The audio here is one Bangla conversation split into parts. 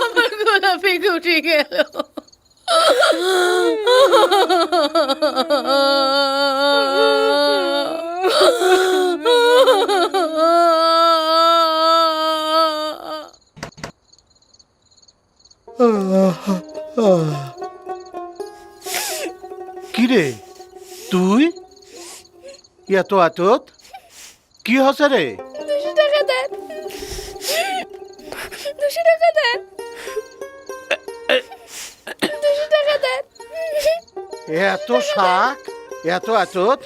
আমার গোলাপি উঠে গেল। কিরে তুই এত আতত কি হচ্ছে রে? 200 টাকা দেন, 200 টাকা দেন, 200 টাকা দেন। এত শাক এত আতত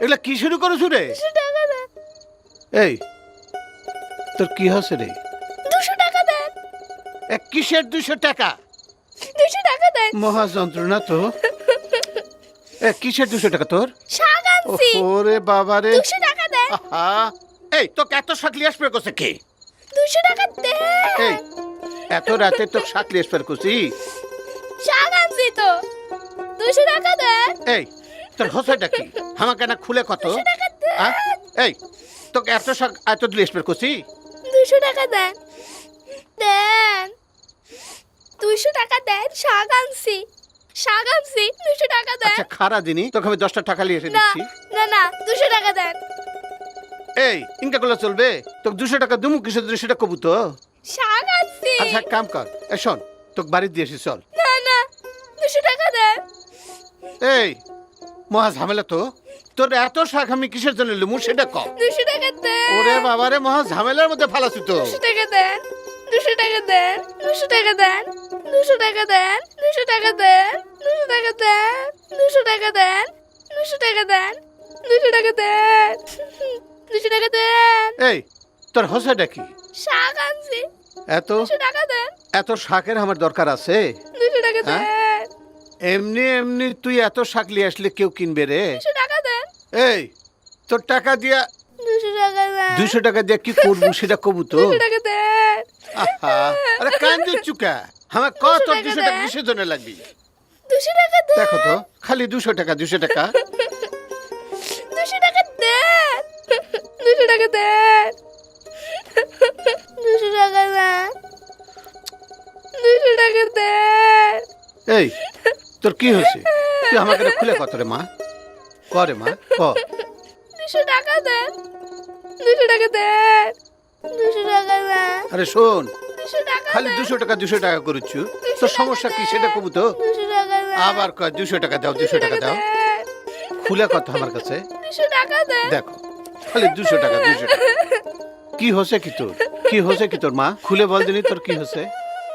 এগুলা কি শুরু করেছু রে? 200 টাকা দেন, এই তোর কি হচ্ছে রে? 200 টাকা দেন, কিসের 200 টাকা? 200 টাকা দেন। মহা যন্ত্রণা তো। কিসের 200 টাকা তোর? শাক আনছি, ওরে বাবা রে। 200 টাকা দেন, আহা, এই তোকে এত শাক লিয়ে আসবে কোসে কে? 200 টাকা দেন। এই এত রাতে তোকে শাক লিয়ে আসবে কোসি? শাক আনছি তো, 200 টাকা দেন। এই তোর হচ্ছেটা কি? আমাকে না খুলে কত? 200 টাকা দেন, হ্যাঁ? এই তোকে এত শাক এত লিয়ে আসবে কোসি? 200 টাকা দেন, দেন 200 টাকা দেন। শাক আনছি, শাক আনছি, 200 টাকা দেন। আচ্ছা খারা দিনি তোকে আমি 10টা টাকা লিয়ে এসে না দিচ্ছি। না না, 200 টাকা দেন। এই ইনকা গুলো চলবে? তোকে 200 টাকা দুমু কিসের 200 টাকা কবু তো? শাক আনছি। আচ্ছা এক কাম কর, শোন তোকে বাড়ি দিয়ে এসি চল। না না, 200 টাকা দেন। এই মহা ঝামেলা তো। তোর এত শাক আমি কিসের জন্য লুমু সেটা ক। 200 টাকা দেন। ওরে বাবারে মহা ঝামেলার মধ্যে ফালাছি তো। 200 টাকা দেন, 200 টাকা দেন, 200 টাকা দেন, 200 টাকা দেন, 200 টাকা দেন, 200 টাকা দেন, 200 টাকা দেন, 200 টাকা দেন, 200 টাকা দেন, 200 টাকা দেন। এই তোর হচ্ছেটা কি? শাক আনছি, এত 200 টাকা দেন, এত শাকের আমার দরকার আছে? 200 টাকা হ্যাঁ? দেন, এমনি এমনি তুই এত শাক লিয়ে আসলে কেউ কিনবে রে? 200 টাকা দেন, এই তোর টাকা দিয়া 200 টাকা দেন, 200 টাকা দিয়ে কি করবো সেটা কবু তো। 200 টাকা দেন, আহা, আরে কান দিচ্ছু কা? আমার কত 200 200 টাকা টাকা কিসের জন্য লাগবে? 200 টাকা দেন, দেখো তো খালি 200 টাকা 200 টাকা। 200 টাকা দেন, 200 টাকা দেন, 200 টাকা দেন, 200 টাকা দেন। এই তোর কি হয়েছে? তুই আমাকে এটা খুলে কত রে মা? করে মা ক। 200 টাকা দেন, 200 টাকা দেন, 200 টাকা দেন, আরে শোন 200 টাকা খালি দেন, 200 টাকা করছু। তোর সমস্যা কি সেটা কবু তো। 200 টাকা দেন, আবার কয় 200 টাকা দাও 200 টাকা দাও। দেন, খুলে কত আমার কাছে 200 টাকা দেন। দেখো খালি 200 টাকা 200 টাকা। কি হচ্ছে কি তোর? কি হচ্ছে কি তোর মা? খুলে বল দিনি তোর কি হচ্ছে?